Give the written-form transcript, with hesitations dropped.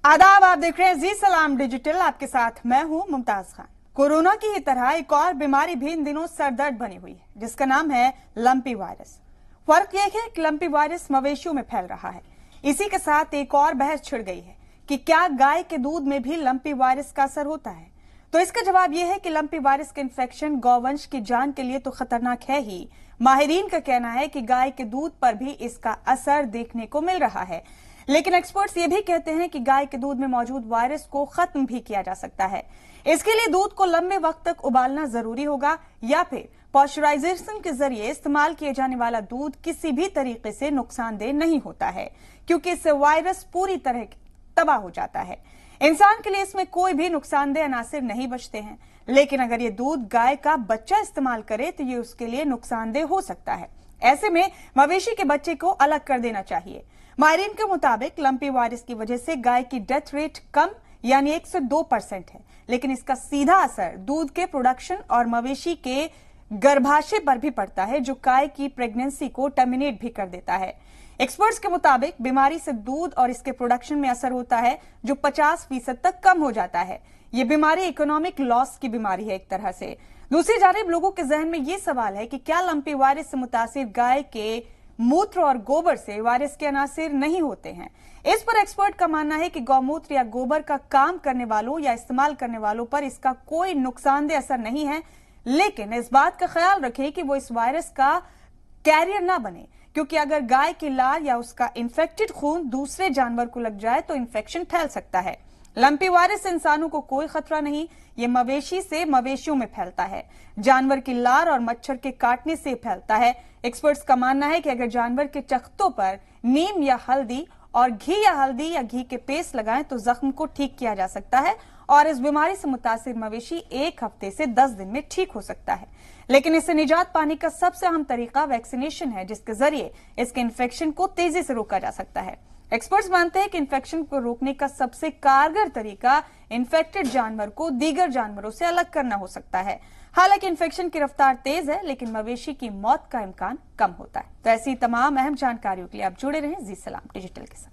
आदाब, आप देख रहे हैं जी सलाम डिजिटल। आपके साथ मैं हूं मुमताज खान। कोरोना की ही तरह एक और बीमारी भी इन दिनों सरदर्द बनी हुई है, जिसका नाम है लंपी वायरस। फर्क यह है कि लंपी वायरस मवेशियों में फैल रहा है। इसी के साथ एक और बहस छिड़ गई है कि क्या गाय के दूध में भी लंपी वायरस का असर होता है। तो इसका जवाब यह है कि लंपी वायरस का इन्फेक्शन गौवंश की जान के लिए तो खतरनाक है ही, माहिरीन का कहना है कि गाय के दूध पर भी इसका असर देखने को मिल रहा है। लेकिन एक्सपर्ट्स ये भी कहते हैं कि गाय के दूध में मौजूद वायरस को खत्म भी किया जा सकता है। इसके लिए दूध को लंबे वक्त तक उबालना जरूरी होगा या फिर पॉस्चराइजेशन के जरिए इस्तेमाल किए जाने वाला दूध किसी भी तरीके से नुकसानदेह नहीं होता है, क्योंकि इससे वायरस पूरी तरह तबाह हो जाता है। इंसान के लिए इसमें कोई भी नुकसानदेह अनासिर नहीं बचते हैं, लेकिन अगर ये दूध गाय का बच्चा इस्तेमाल करे तो ये उसके लिए नुकसानदेह हो सकता है। ऐसे में मवेशी के बच्चे को अलग कर देना चाहिए। माहिरीन के मुताबिक लंपी वायरस की वजह से गाय की डेथ रेट कम यानी 1 से 2% है, लेकिन इसका सीधा असर दूध के प्रोडक्शन और मवेशी के गर्भाशय पर भी पड़ता है, जो गाय की प्रेगनेंसी को टर्मिनेट भी कर देता है। एक्सपर्ट्स के मुताबिक बीमारी से दूध और इसके प्रोडक्शन में असर होता है, जो 50% तक कम हो जाता है। ये बीमारी इकोनॉमिक लॉस की बीमारी है एक तरह से। दूसरी जानिब लोगों के जहन में ये सवाल है कि क्या लंपी वायरस से मुतासिर गाय के मूत्र और गोबर से वायरस के अनासिर नहीं होते हैं। इस पर एक्सपर्ट का मानना है कि गौमूत्र या गोबर का काम करने वालों या इस्तेमाल करने वालों पर इसका कोई नुकसानदेह असर नहीं है, लेकिन इस बात का ख्याल रखें कि वो इस वायरस का कैरियर ना बने, क्योंकि अगर गाय की लार या उसका इन्फेक्टेड खून दूसरे जानवर को लग जाए तो इन्फेक्शन फैल सकता है। लंपी वायरस से इंसानों को कोई खतरा नहीं, ये मवेशी से मवेशियों में फैलता है। जानवर की लार और मच्छर के काटने से फैलता है। एक्सपर्ट्स का मानना है कि अगर जानवर के चख्तों पर नीम या हल्दी और घी या घी के पेस्ट लगाएं तो जख्म को ठीक किया जा सकता है और इस बीमारी से मुतासिर मवेशी 1 हफ्ते से 10 दिन में ठीक हो सकता है। लेकिन इससे निजात पाने का सबसे अहम तरीका वैक्सीनेशन है, जिसके जरिए इसके इन्फेक्शन को तेजी से रोका जा सकता है। एक्सपर्ट्स मानते हैं कि इन्फेक्शन को रोकने का सबसे कारगर तरीका इन्फेक्टेड जानवर को दीगर जानवरों से अलग करना हो सकता है। हालांकि इन्फेक्शन की रफ्तार तेज है, लेकिन मवेशी की मौत का इम्कान कम होता है। तो ऐसी तमाम अहम जानकारियों के लिए आप जुड़े रहें जी सलाम डिजिटल के साथ।